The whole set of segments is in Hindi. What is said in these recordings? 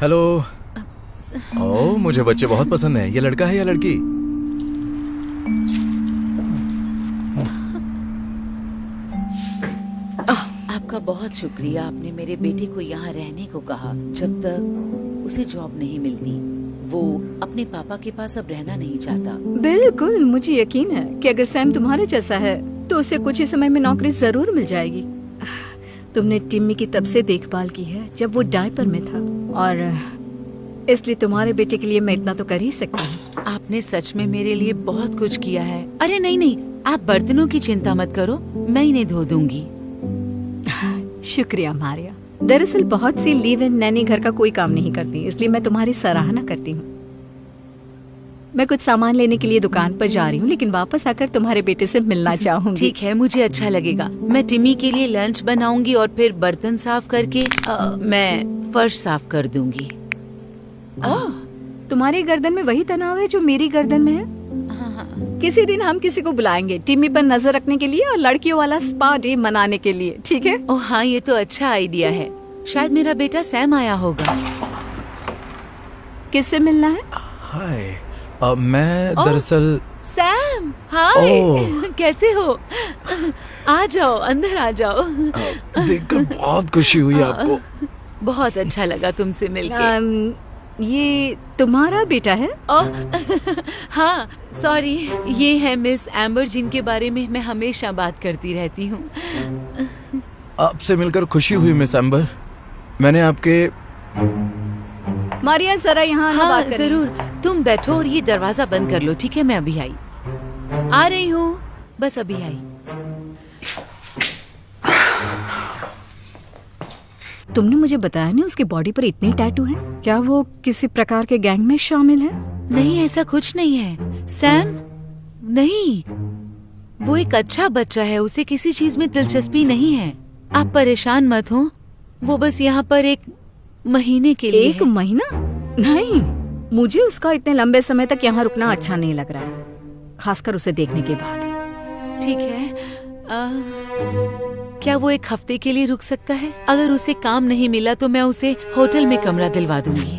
हेलो। ओह, मुझे बच्चे बहुत पसंद हैं। ये लड़का है या लड़की? आपका बहुत शुक्रिया, आपने मेरे बेटे को यहाँ रहने को कहा। जब तक उसे जॉब नहीं मिलती वो अपने पापा के पास अब रहना नहीं चाहता। बिल्कुल, मुझे यकीन है कि अगर सैम तुम्हारे जैसा है तो उसे कुछ ही समय में नौकरी जरूर मिल जाएगी। तुमने टिम्मी की तब से देखभाल की है जब वो डायपर में था, और इसलिए तुम्हारे बेटे के लिए मैं इतना तो कर ही सकती हूँ। आपने सच में मेरे लिए बहुत कुछ किया है। अरे नहीं नहीं, आप बर्तनों की चिंता मत करो, मैं इन्हें धो दूंगी। शुक्रिया मारिया। दरअसल बहुत सी लिव इन नैनी घर का कोई काम नहीं करती, इसलिए मैं तुम्हारी सराहना करती हूँ। मैं कुछ सामान लेने के लिए दुकान पर जा रही हूँ, लेकिन वापस आकर तुम्हारे बेटे से मिलना चाहूंगी। ठीक है, मुझे अच्छा लगेगा। मैं टिम्मी के लिए लंच बनाऊंगी और फिर बर्तन साफ करके मैं फर्श साफ कर दूंगी। तुम्हारी गर्दन में वही तनाव है जो मेरी गर्दन में है। किसी दिन हम किसी को बुलाएंगे टिम्मी पर नजर रखने के लिए और लड़कियों वाला स्पा डे मनाने के लिए, ठीक है? ओह हाँ, ये तो अच्छा आइडिया है। शायद मेरा बेटा सैम आया होगा। किससे मिलना है? हाय, मैं दरअसल सैम, हाय। कैसे हो? आ जाओ, अंदर आ जाओ। देखकर बहुत खुशी हुई आपको। बहुत अच्छा लगा तुमसे मिलके। ये तुम्हारा बेटा है? हाँ, सॉरी, ये है मिस एम्बर जिनके बारे में मैं हमेशा बात करती रहती हूँ। आपसे मिलकर खुशी हुई मिस एम्बर। मैंने आपके मारिया जरा यहाँ आना, हाँ बात करें। जरूर, तुम बैठो और ये दरवाजा बंद कर लो, ठीक है? मैं अभी आई, आ रही हूँ, बस अभी आई। तुमने मुझे बताया नहीं उसकी बॉडी पर इतने टैटू हैं। क्या वो किसी प्रकार के गैंग में शामिल है? नहीं, ऐसा कुछ नहीं है सैम। नहीं, वो एक अच्छा बच्चा है, उसे किसी चीज में दिलचस्पी नहीं है। आप परेशान मत हो, वो बस यहाँ पर एक महीने के लिए एक महीना? नहीं, मुझे उसका इतने लंबे समय तक यहाँ रुकना अच्छा नहीं लग रहा है, खासकर उसे देखने के बाद। ठीक है, क्या वो एक हफ्ते के लिए रुक सकता है? अगर उसे काम नहीं मिला तो मैं उसे होटल में कमरा दिलवा दूंगी।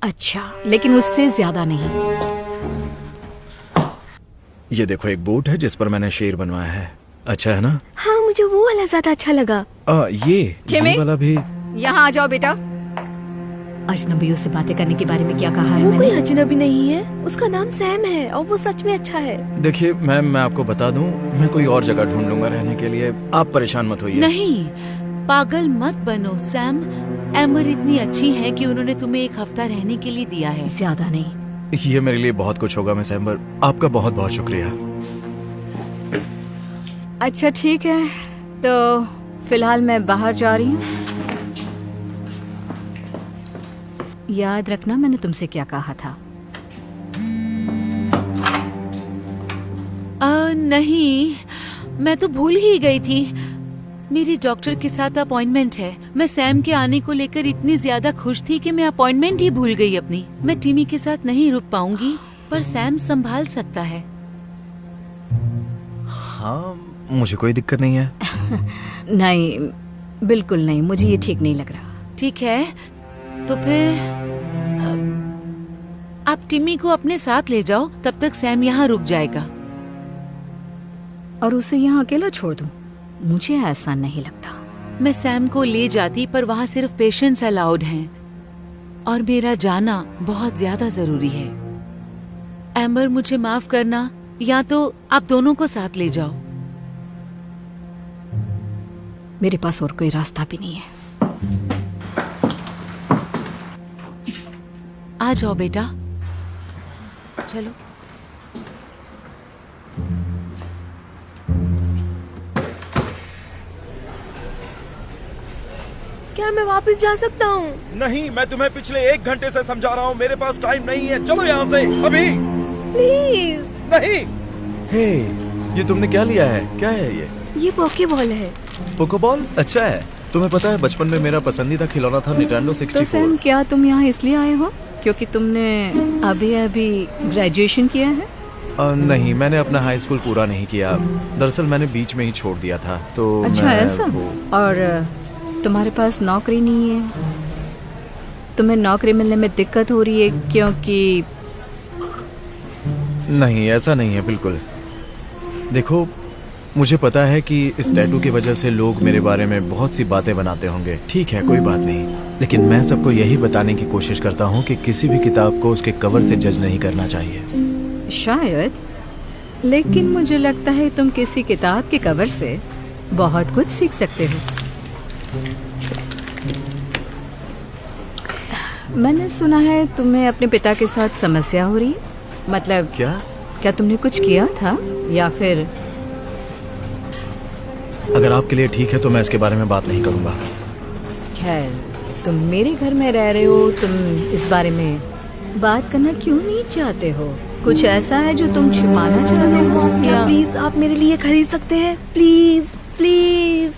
अच्छा, लेकिन उससे ज्यादा नहीं। ये देखो, एक बूट है जिस पर मैंने शेर बनवाया है। अच्छा है ना? हाँ, मुझे वो वाला ज्यादा अच्छा लगा। ये वाला भी। यहाँ आ जाओ बेटा। अजनबियों से बातें करने के बारे में क्या कहा है वो मैंने? कोई अजनबी नहीं है, उसका नाम सैम है और वो सच में अच्छा है। देखिए मैम, मैं आपको बता दूं, मैं कोई और जगह ढूंढ लूंगा रहने के लिए। आप परेशान मत होइए। नहीं, पागल मत बनो सैम। एम्बर इतनी अच्छी है कि उन्होंने तुम्हें एक हफ्ता रहने के लिए दिया है। ज्यादा नहीं। ये मेरे लिए बहुत कुछ होगा मिस एम्बर। आपका बहुत बहुत शुक्रिया। अच्छा ठीक है, तो फिलहाल मैं बाहर जा रही हूँ। याद रखना मैंने तुमसे क्या कहा था। नहीं, मैं तो भूल ही गई थी। मेरी डॉक्टर के साथ अपॉइंटमेंट है। मैं सैम के आने को लेकर इतनी ज्यादा खुश थी कि मैं अपॉइंटमेंट ही भूल गई अपनी। मैं टिमी के साथ नहीं रुक पाऊंगी, पर सैम संभाल सकता है। हाँ, मुझे कोई दिक्कत नहीं है। नहीं, बिल्कुल नहीं, मुझे ये ठीक नहीं लग रहा। ठीक है, तो फिर आप टिमी को अपने साथ ले जाओ, तब तक सैम यहाँ रुक जाएगा। और उसे यहाँ अकेला छोड़ दूं? मुझे ऐसा नहीं लगता। मैं सैम को ले जाती, पर वहाँ सिर्फ पेशेंट्स अलाउड हैं और मेरा जाना बहुत ज्यादा जरूरी है। एम्बर, मुझे माफ करना, या तो आप दोनों को साथ ले जाओ। मेरे पास और कोई रास्ता भी नहीं है। आ जाओ बेटा, चलो। क्या मैं वापस जा सकता हूँ? नहीं, मैं तुम्हें पिछले 1 घंटे से समझा रहा हूँ, मेरे पास टाइम नहीं है। चलो यहाँ से अभी। प्लीज। नहीं। हे, ये तुमने क्या लिया है? क्या है ये पॉकेबॉल है। पोकेबॉल? अच्छा है। तुम्हें पता है, बचपन में मेरा पसंदीदा खिलौना था निंटेंडो 64। तो सैम, क्या तुम यहाँ इसलिए आए हो क्योंकि तुमने अभी अभी ग्रेजुएशन किया है? नहीं, मैंने अपना हाई स्कूल पूरा नहीं किया। दरअसल मैंने बीच में ही छोड़ दिया था। तो अच्छा, मैं ऐसा? और तुम्हारे पास नौकरी नहीं है? तुम्हें नौकरी मिलने में दिक्कत हो रही है क्योंकि नहीं, ऐसा नहीं है बिल्कुल। देखो, मुझे पता है कि इस टैटू की वजह से लोग मेरे बारे में बहुत सी बातें बनाते होंगे। ठीक है, कोई बात नहीं, लेकिन मैं सबको यही बताने की कोशिश करता हूँ कि किसी भी किताब को उसके कवर से जज नहीं करना चाहिए। शायद, लेकिन मुझे लगता है तुम किसी किताब के कवर से बहुत कुछ सीख सकते हो। मैंने सुना है तुम्हें अपने पिता के साथ समस्या हो रही है। मतलब क्या तुमने कुछ किया था या फिर? अगर आपके लिए ठीक है तो मैं इसके बारे में बात नहीं करूंगा। खैर, तुम मेरे घर में रह रहे हो, तुम इस बारे में बात करना क्यों नहीं चाहते हो? कुछ ऐसा है जो तुम छुपाना चाहते हो या? प्लीज आप मेरे लिए खरीद सकते हैं, प्लीज प्लीज।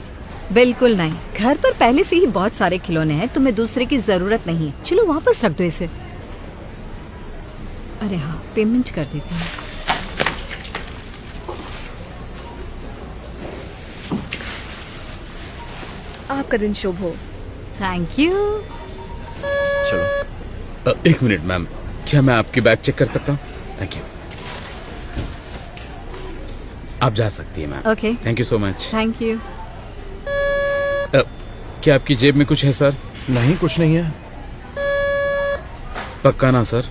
बिल्कुल नहीं, घर पर पहले से ही बहुत सारे खिलौने हैं, तुम्हें दूसरे की जरूरत नहीं है। चलो वापस रख दो इसे। अरे हाँ, पेमेंट कर देती हूँ। आपका दिन शुभ हो। Thank you. चलो। एक मिनट मैम, क्या मैं आपकी बैग चेक कर सकता हूँ? Thank you. आप जा सकती हैं ma'am. Okay, thank you so much. Thank you. क्या आपकी जेब में कुछ है सर? नहीं, कुछ नहीं है। पक्का ना सर?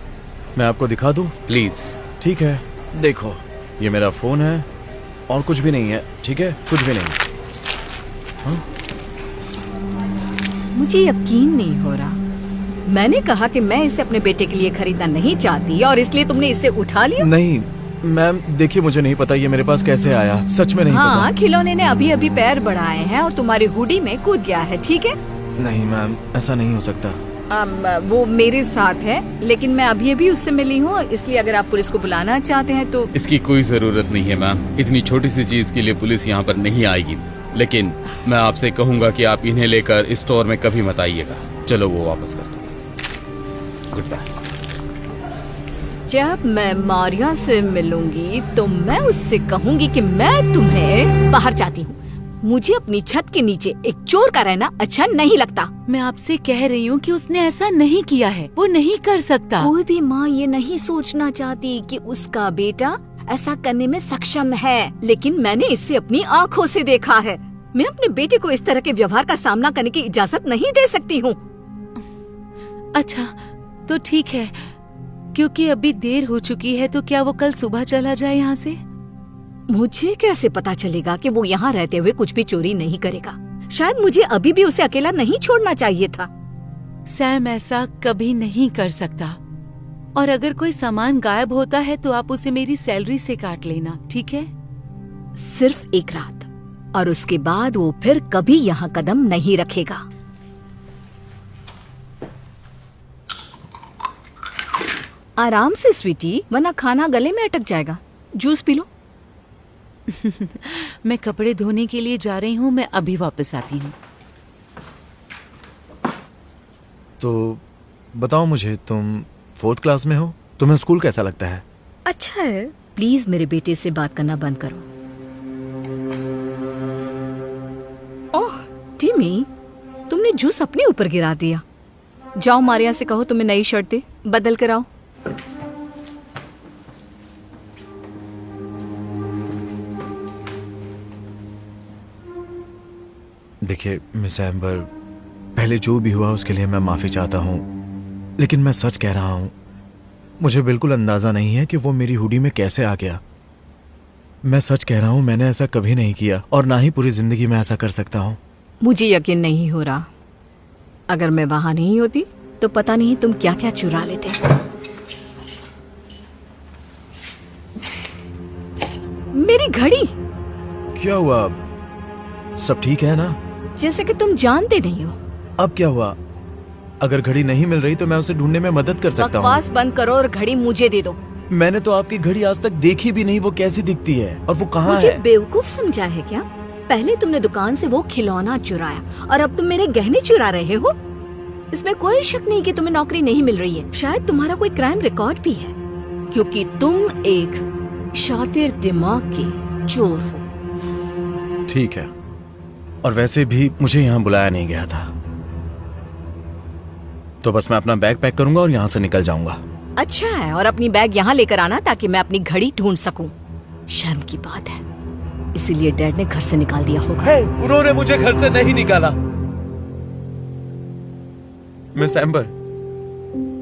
मैं आपको दिखा दूं? प्लीज। ठीक है, देखो, ये मेरा फोन है और कुछ भी नहीं है। ठीक है, कुछ भी नहीं। मुझे यकीन नहीं हो रहा। मैंने कहा कि मैं इसे अपने बेटे के लिए खरीदना नहीं चाहती और इसलिए तुमने इसे उठा लिया। नहीं मैम, देखिए, मुझे नहीं पता ये मेरे पास कैसे आया, सच में नहीं हाँ, पता। खिलौने ने अभी अभी पैर बढ़ाए हैं और तुम्हारी हुडी में कूद गया है। ठीक है, नहीं मैम, ऐसा नहीं हो सकता। वो मेरे साथ है, लेकिन मैं अभी अभी उससे मिली हूँ, इसलिए अगर आप पुलिस को बुलाना चाहते हैं तो। इसकी कोई जरूरत नहीं है मैम, इतनी छोटी सी चीज के लिए पुलिस यहाँ पर नहीं आएगी। लेकिन मैं आपसे कहूँगा कि आप इन्हें लेकर इस स्टोर में कभी मत आइएगा। चलो वो वापस कर दो। Goodbye. जब मैं मारिया से मिलूंगी तो मैं उससे कहूंगी कि मैं तुम्हें बाहर जाती हूँ। मुझे अपनी छत के नीचे एक चोर का रहना अच्छा नहीं लगता। मैं आपसे कह रही हूँ कि उसने ऐसा नहीं किया है, वो नहीं कर सकता। कोई भी माँ ये नहीं सोचना चाहती कि उसका बेटा ऐसा करने में सक्षम है, लेकिन मैंने इसे अपनी आँखों से देखा है। मैं अपने बेटे को इस तरह के व्यवहार का सामना करने की इजाजत नहीं दे सकती हूँ। अच्छा, तो ठीक है, क्योंकि अभी देर हो चुकी है, तो क्या वो कल सुबह चला जाए यहाँ से? मुझे कैसे पता चलेगा कि वो यहाँ रहते हुए कुछ भी चोरी नहीं करेगा? शायद मुझे अभी भी उसे अकेला नहीं छोड़ना चाहिए था। सैम ऐसा कभी नहीं कर सकता, और अगर कोई सामान गायब होता है तो आप उसे मेरी सैलरी से काट लेना, ठीक है? सिर्फ एक रात, और उसके बाद वो फिर कभी यहाँ कदम नहीं रखेगा। आराम से स्वीटी, वरना खाना गले में अटक जाएगा। Juice P low. मैं कपड़े धोने के लिए जा रही हूँ, मैं अभी वापस आती हूँ। तो बताओ मुझे, तुम 4th क्लास में हो, तुम्हें स्कूल कैसा लगता है? अच्छा है। प्लीज मेरे बेटे से बात करना बंद करो। ओह टिमी, तुमने जूस अपने ऊपर गिरा दिया। जाओ मारिया से कहो तुम्हें नई शर्ट दे, बदल कर आओ। देखिए मिस एम्बर, पहले जो भी हुआ उसके लिए मैं माफी चाहता हूँ, लेकिन मैं सच कह रहा हूँ, मुझे बिल्कुल अंदाजा नहीं है कि वो मेरी हुडी में कैसे आ गया। मैं सच कह रहा हूँ, मैंने ऐसा कभी नहीं किया और ना ही पूरी जिंदगी में ऐसा कर सकता हूँ। मुझे यकीन नहीं हो रहा। अगर मैं वहां नहीं होती तो पता नहीं तुम क्या क्या चुरा लेते। मेरी घड़ी। क्या हुआ अब? सब ठीक है ना? जैसे कि तुम जानते नहीं हो। अब क्या हुआ? अगर घड़ी नहीं मिल रही तो मैं उसे ढूंढने में मदद कर सकता हूँ। बकवास बंद करो और घड़ी मुझे दे दो। मैंने तो आपकी घड़ी आज तक देखी भी नहीं, वो कैसी दिखती है और वो कहाँ मुझे है? बेवकूफ समझा है क्या? पहले तुमने दुकान से वो खिलौना चुराया और अब तुम मेरे गहने चुरा रहे हो। इसमें कोई शक नहीं कि तुम्हें नौकरी नहीं मिल रही है। शायद तुम्हारा कोई क्राइम रिकॉर्ड भी है, क्योंकि तुम एक शातिर दिमाग के चोर हो। ठीक है, और वैसे भी मुझे यहाँ बुलाया नहीं गया था। तो बस मैं अपना बैग पैक करूंगा और यहाँ से निकल जाऊंगा। अच्छा है, और अपनी बैग यहाँ लेकर आना ताकि मैं अपनी घड़ी ढूंढ सकूं। शर्म की बात है, इसीलिए डैड ने घर से निकाल दिया होगा। उन्होंने मुझे घर से नहीं निकाला। मिस एम्बर,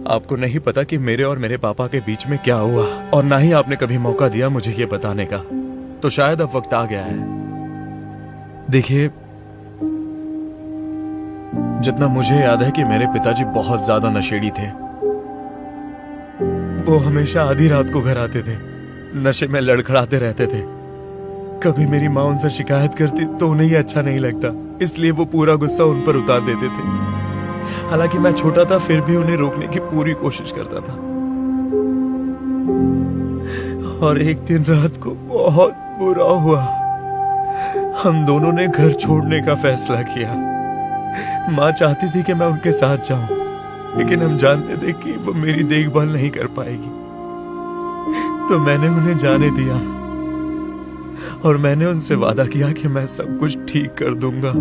आपको नहीं पता कि मेरे और मेरे पापा के बीच में क्या हुआ, और ना ही आपने कभी मौका दिया मुझे ये बताने का। तो शायद अब वक्त आ गया है। देखिए, जितना मुझे याद है कि मेरे पिताजी बहुत ज्यादा नशेड़ी थे। वो हमेशा आधी रात को घर आते थे, नशे में लड़खड़ाते रहते थे। कभी मेरी माँ उनसे शिकायत करती तो उन्हें ये अच्छा नहीं लगता, इसलिए वो पूरा गुस्सा उन पर उतार देते थे। हालांकि मैं छोटा था, फिर भी उन्हें रोकने की पूरी कोशिश करता था। और एक दिन रात को बहुत बुरा हुआ। हम दोनों ने घर छोड़ने का फैसला किया। माँ चाहती थी कि मैं उनके साथ जाऊं, लेकिन हम जानते थे कि वो मेरी देखभाल नहीं कर पाएगी। तो मैंने उन्हें जाने दिया और मैंने उनसे वादा किया कि मैं सब कुछ ठीक कर दूंगा।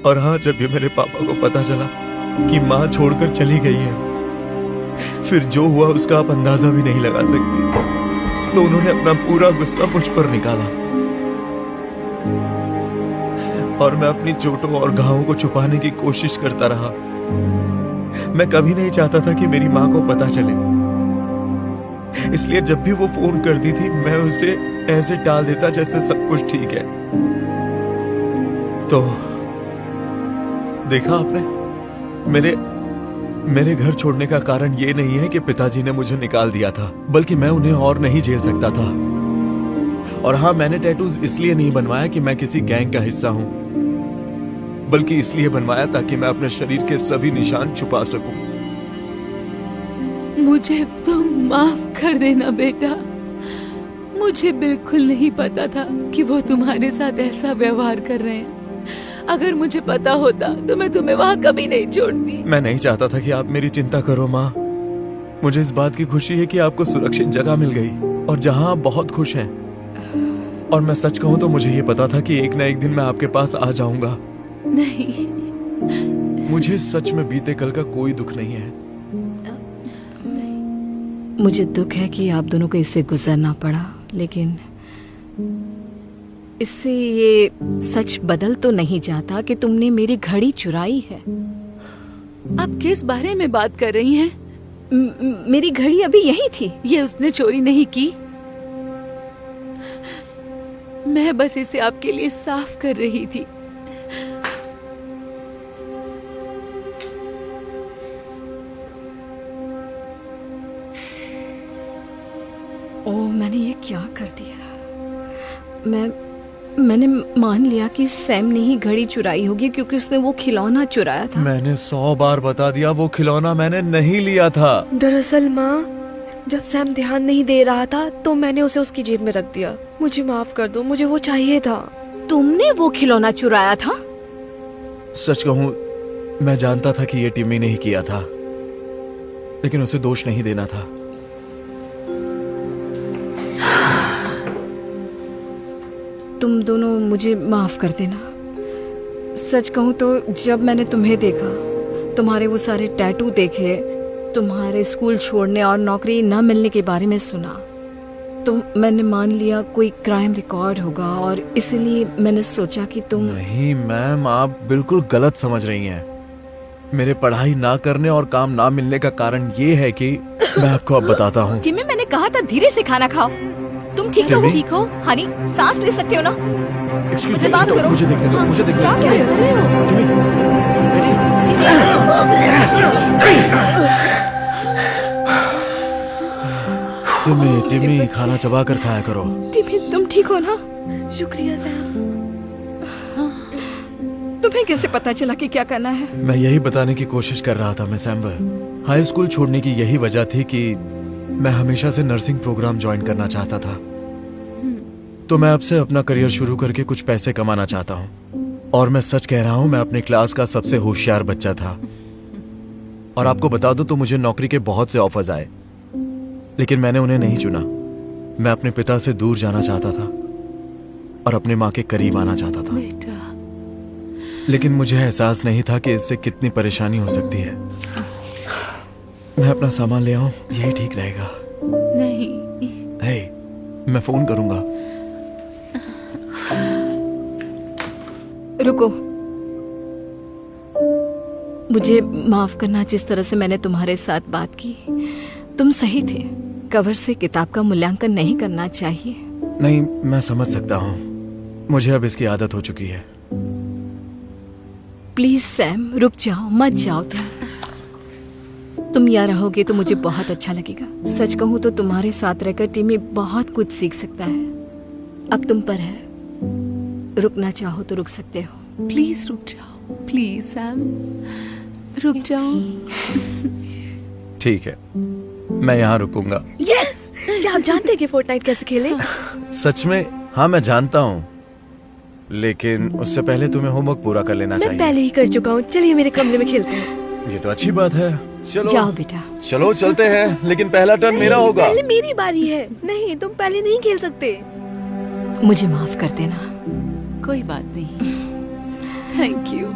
और हाँ, जब भी मेरे पापा को पता चला कि माँ छोड़कर चली गई है, फिर जो हुआ उसका आप अंदाजा भी नहीं लगा सकती। तो उन्होंने अपना पूरा गुस्सा मुझ पर निकाला और मैं अपनी चोटों और घावों को छुपाने की कोशिश करता रहा। मैं कभी नहीं चाहता था कि मेरी माँ को पता चले, इसलिए जब भी वो फोन करती थी मैं उसे ऐसे टाल देता जैसे सब कुछ ठीक है। तो देखा आपने, मेरे घर छोड़ने का कारण ये नहीं है कि पिताजी ने मुझे निकाल दिया था, बल्कि मैं उन्हें और नहीं झेल सकता था। और हाँ, मैंने टैटूज इसलिए नहीं बनवाया कि मैं किसी गैंग का हिस्सा हूं, बल्कि इसलिए बनवाया ताकि मैं अपने शरीर के सभी निशान छुपा सकूं। मुझे तुम माफ कर देना बेटा। मुझे बिल्कुल नहीं पता था कि वो तुम्हारे साथ ऐसा व्यवहार कर रहे हैं। अगर मुझे पता होता तो मैं तुम्हें वहां कभी नहीं छोड़ती। मैं नहीं चाहता था कि आप मेरी चिंता करो माँ। मुझे इस बात की खुशी है कि आपको सुरक्षित जगह मिल गई और जहां आप बहुत खुश हैं। और मैं सच कहूं तो मुझे ये पता था कि एक ना एक दिन मैं आपके पास आ जाऊंगा। नहीं, मुझे सच में बीते कल का कोई दुख नहीं है। मुझे दुख है कि आप दोनों को इससे गुजरना पड़ा, लेकिन इससे ये सच बदल तो नहीं जाता कि तुमने मेरी घड़ी चुराई है। आप किस बारे में बात कर रही हैं? मेरी घड़ी अभी यही थी। ये उसने चोरी नहीं की। मैं बस इसे आपके लिए साफ कर रही थी। ओह, मैंने ये क्या कर दिया। मैंने मान लिया कि सैम ने ही घड़ी चुराई होगी क्योंकि उसने वो खिलौना चुराया था। मैंने 100 बार बता दिया, वो खिलौना मैंने नहीं लिया था। दरअसल माँ, जब सैम ध्यान नहीं दे रहा था तो मैंने उसे उसकी जेब में रख दिया। मुझे माफ कर दो, मुझे वो चाहिए था। तुमने वो खिलौना चुराया था? सच कहूं, मैं जानता था कि ये टिम्मी ने ही किया था, लेकिन उसे दोष नहीं देना था। तुम दोनों मुझे माफ कर देना। सच कहूं तो जब मैंने तुम्हें देखा, तुम्हारे वो सारे टैटू देखे, तुम्हारे स्कूल छोड़ने और नौकरी न मिलने के बारे में सुना, तो मैंने मान लिया कोई क्राइम रिकॉर्ड होगा और इसीलिए मैंने सोचा कि तुम। नहीं मैम, आप बिल्कुल गलत समझ रही हैं। मेरे पढ़ाई ना करने और काम ना मिलने का कारण ये है कि मैं आपको अब बताता हूँ। जिम्मी, मैंने कहा था धीरे से खाना खाओ। तुम ठीक हो? ठीक हो? हनी, सांस ले सकते हो ना? मुझे बात करो। मुझे देखने दो, मुझे देखने दो। क्या कर रहे हो? टिम्मी, खाना चबा कर खाया करो। टिम्मी, तुम ठीक हो ना? शुक्रिया सैम। तुम्हें कैसे पता चला कि क्या करना है? मैं यही बताने की कोशिश कर रहा था मिस एम्बर। हाई स्कूल छोड़ने की यही वजह थी कि मैं हमेशा से नर्सिंग प्रोग्राम ज्वाइन करना चाहता था। तो मैं अब से अपना करियर शुरू करके कुछ पैसे कमाना चाहता हूँ। और मैं सच कह रहा हूँ, मैं अपने क्लास का सबसे होशियार बच्चा था। और आपको बता दूं तो मुझे नौकरी के बहुत से ऑफर्स आए, लेकिन मैंने उन्हें नहीं चुना। मैं अपने पिता से दूर जाना चाहता था और अपने माँ के करीब आना चाहता था। बेटा, लेकिन मुझे एहसास नहीं था कि इससे कितनी परेशानी हो सकती है। मैं अपना सामान ले आऊं, यही ठीक रहेगा। नहीं। हे, मैं फोन करूंगा। रुको, मुझे माफ करना जिस तरह से मैंने तुम्हारे साथ बात की। तुम सही थे, कवर से किताब का मूल्यांकन नहीं करना चाहिए। नहीं, मैं समझ सकता हूँ, मुझे अब इसकी आदत हो चुकी है। प्लीज सैम, रुक जाओ, मत जाओ। तुम यहाँ रहोगे तो मुझे बहुत अच्छा लगेगा। सच कहूँ तो तुम्हारे साथ रहकर टिमी बहुत कुछ सीख सकता है। अब तुम पर है, रुकना चाहो तो रुक सकते हो। प्लीज रुक जाओ, प्लीज सैम, रुक जाओ। ठीक है, मैं यहाँ रुकूंगा। यस, क्या आप जानते हैं कि फोर्टनाइट कैसे खेले? सच में? हाँ, मैं जानता हूँ, लेकिन उससे पहले तुम्हें होमवर्क पूरा कर लेना मैं चाहिए। पहले ही कर चुका हूँ। चलिए मेरे कमरे में खेलते हैं। ये तो अच्छी बात है। चलो जाओ बेटा। चलो चलते हैं, लेकिन पहला टर्न मेरा नहीं, होगा। पहले मेरी बारी है। नहीं, तुम पहले नहीं खेल सकते। मुझे माफ कर देना। कोई बात नहीं। Thank you.